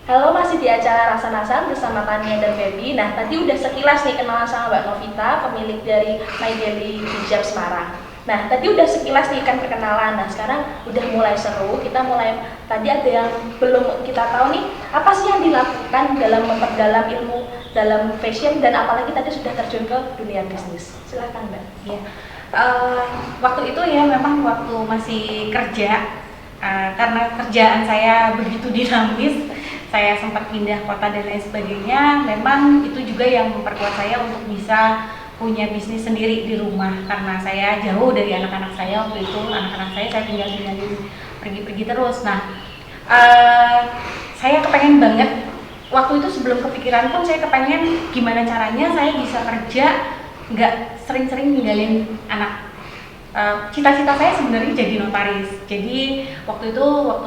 Halo, masih di acara Rasa Nasan bersama Tania dan Feby. Nah, tadi udah sekilas nih kenalan sama Mbak Novita, pemilik dari My Daily Hijab Semarang. Nah, tadi udah sekilas nih kan perkenalan. Nah, sekarang udah mulai seru. Kita mulai, tadi ada yang belum kita tahu nih, apa sih yang dilakukan dalam memperdalam ilmu dalam fashion dan apalagi tadi sudah terjun ke dunia bisnis. Silahkan Mbak. Ya, waktu itu ya memang waktu masih kerja, karena kerjaan saya begitu dinamis, saya sempat pindah kota dan lain sebagainya. Memang itu juga yang memperkuat saya untuk bisa punya bisnis sendiri di rumah, karena saya jauh dari anak-anak saya waktu itu. Anak-anak saya tinggalin pergi-pergi terus. Nah, saya kepengen banget waktu itu, sebelum kepikiran pun saya kepengen gimana caranya saya bisa kerja nggak sering-sering ninggalin anak. Cita-cita saya sebenarnya jadi notaris. Jadi waktu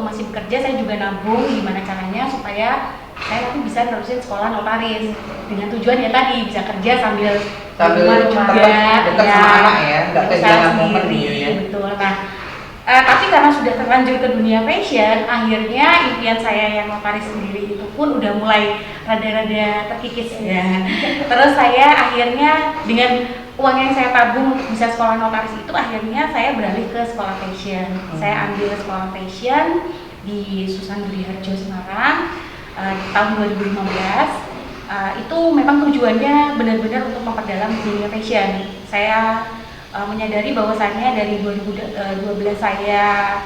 masih bekerja saya juga nabung gimana caranya supaya saya nanti bisa terusin sekolah notaris, dengan tujuan ya tadi bisa kerja sambil rumah juga, dekat sama anak ya, nggak kehilangan momen gitu ya. Betul. Nah, tapi karena sudah terlanjur ke dunia fashion, akhirnya impian saya yang notaris sendiri itu pun udah mulai rada-rada terkikis ya. Terus saya akhirnya dengan uang yang saya tabung untuk bisa sekolah notaris itu, akhirnya saya beralih ke sekolah fashion. Saya ambil sekolah fashion di Susan Budi Harjo Semarang tahun 2015. Itu memang tujuannya benar-benar untuk memperdalam dunia fashion. Saya menyadari bahwasannya dari 2012 saya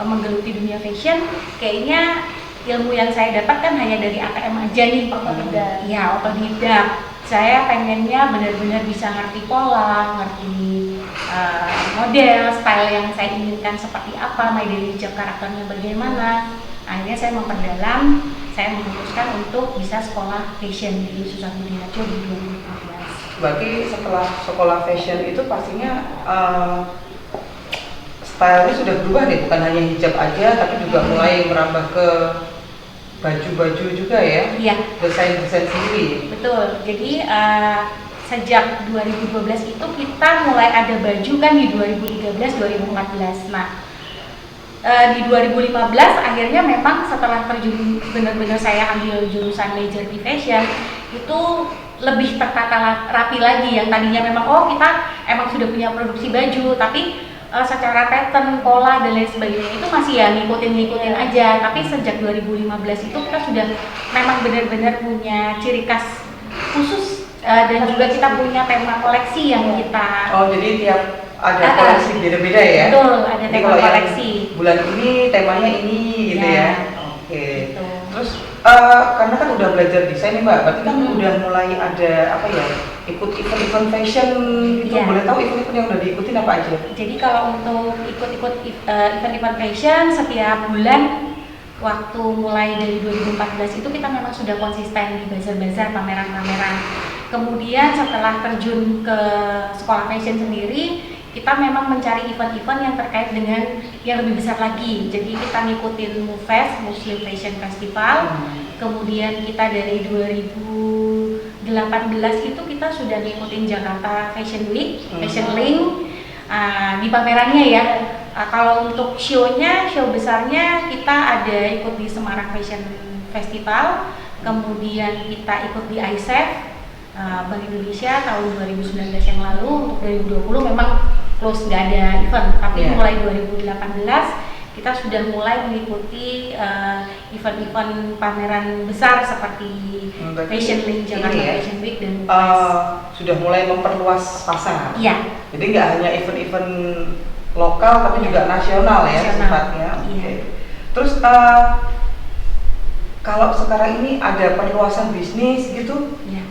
menggeluti dunia fashion, kayaknya ilmu yang saya dapatkan hanya dari ATM aja nih, otodidak. Ya, otodidak. Saya pengennya benar-benar bisa ngerti pola, ngerti model, style yang saya inginkan seperti apa, My Daily Hijab karakternya bagaimana. Akhirnya saya memperdalam, saya memutuskan untuk bisa sekolah fashion di Susan Budi Harjo di 2014. Berarti setelah sekolah fashion itu pastinya stylenya sudah berubah nih, bukan hanya hijab aja tapi juga mulai merambah ke baju-baju juga ya? Iya. Desain-desain sendiri? Betul, jadi sejak 2012 itu kita mulai ada baju kan di 2013-2014. Nah, di 2015 akhirnya memang setelah terjun benar-benar saya ambil jurusan major di fashion, itu lebih tertata rapi lagi. Yang tadinya memang kita emang sudah punya produksi baju, tapi secara pattern, pola dan lain sebagainya itu masih ya ngikutin aja. Tapi sejak 2015 itu kita sudah memang benar-benar punya ciri khas khusus, dan juga kita punya tema koleksi yang kita. Oh, jadi tiap ada koleksi beda-beda ya? Betul, ada tema koleksi. Bulan ini temanya ini gitu ya? Oke. Gitu. Terus karena kan udah belajar desain nih Mbak, berarti kan udah mulai ada apa ya, ikut event-event fashion gitu. Boleh tahu event-event yang udah diikutin apa aja? Jadi kalau untuk ikut-ikut event-event fashion setiap bulan, waktu mulai dari 2014 itu kita memang sudah konsisten di bazar-bazar, pameran-pameran. Kemudian setelah terjun ke sekolah fashion sendiri, kita memang mencari event-event yang terkait dengan yang lebih besar lagi. Jadi kita ngikutin MUFES, Muslim Fashion Festival. Kemudian kita dari 2018 itu kita sudah ngikutin Jakarta Fashion Week, Fashion Link. Di pamerannya ya. Kalau untuk show besarnya kita ada ikut di Semarang Fashion Festival. Kemudian kita ikut di ISEF Bank Indonesia tahun 2019 yang lalu. Untuk 2020 memang close, nggak ada event, tapi mulai 2018 kita sudah mulai mengikuti event-event pameran besar seperti Fashion Link, Jakarta Fashion Week dan sudah mulai memperluas pasar. Iya. Jadi nggak hanya event-event lokal tapi juga nasional ya sifatnya. Iya. Terus kalau sekarang ini ada perluasan bisnis gitu? Iya.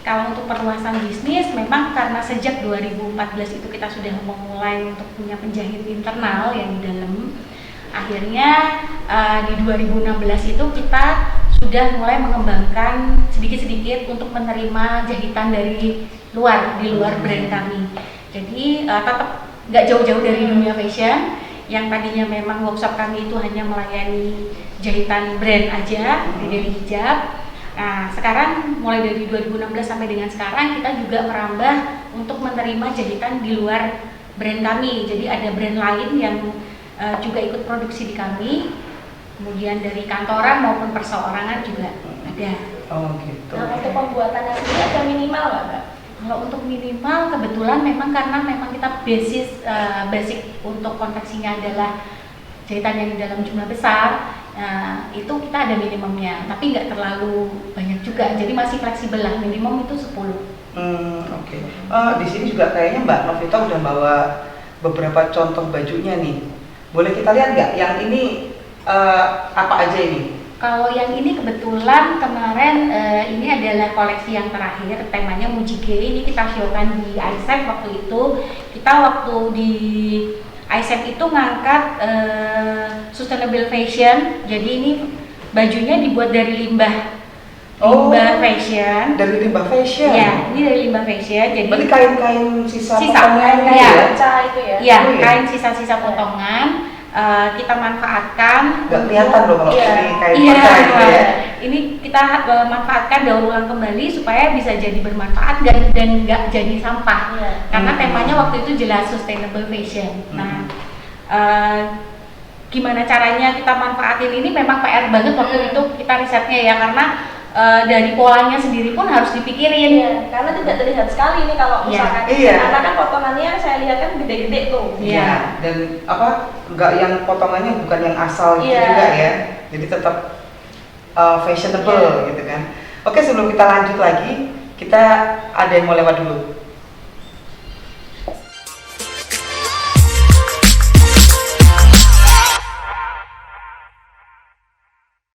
Kalau untuk perluasan bisnis, memang karena sejak 2014 itu kita sudah memulai untuk punya penjahit internal yang di dalam. Akhirnya di 2016 itu kita sudah mulai mengembangkan sedikit-sedikit untuk menerima jahitan dari luar, di luar brand kami. Jadi tetap nggak jauh-jauh dari dunia fashion. Yang tadinya memang workshop kami itu hanya melayani jahitan brand aja, dari hijab. Nah, sekarang mulai dari 2016 sampai dengan sekarang kita juga merambah untuk menerima jahitan di luar brand kami. Jadi ada brand lain yang juga ikut produksi di kami. kemudian dari kantoran maupun perseorangan juga ada. Oh gitu. Nah, untuk pembuatannya sendiri ada minimal nggak, Mbak? Kalau untuk minimal kebetulan memang karena memang kita basic untuk konveksinya adalah jahitan yang dalam jumlah besar. Nah, itu kita ada minimumnya, tapi nggak terlalu banyak juga, jadi masih fleksibel lah, minimum itu 10. Oke. Di sini juga kayaknya Mbak Novita udah bawa beberapa contoh bajunya nih. Boleh kita lihat nggak? Yang ini apa aja ini? Kalau yang ini kebetulan kemarin ini adalah koleksi yang terakhir, temanya Mujige. Ini kita showkan di ISEP waktu itu. Kita waktu di ISEP itu ngangkat sustainable fashion. Jadi ini bajunya dibuat dari limbah fashion. Dari limbah fashion. Ya, ini dari limbah fashion. Jadi berarti kain-kain sisa potongan potongan ya. Kaca itu ya. Iya, Oh, iya. kain sisa-sisa potongan kita manfaatkan. Nggak kelihatan loh kalau ini kain Iya, kaca gitu ya. ini kita manfaatkan daur ulang kembali supaya bisa jadi bermanfaat dan nggak jadi sampah. Iya. Karena temanya waktu itu jelas sustainable fashion. Nah, gimana caranya kita manfaatin ini memang PR banget waktu itu kita risetnya ya, karena dari polanya sendiri pun harus dipikirin. Iya, karena tidak terlihat sekali nih kalau misalkan karena kan potongannya saya lihat kan gede-gede tuh. Iya. Dan nggak yang potongannya bukan yang asal gitu Iya. juga ya. Jadi tetap fashionable gitu kan. Oke, sebelum kita lanjut lagi, kita ada yang mau lewat dulu.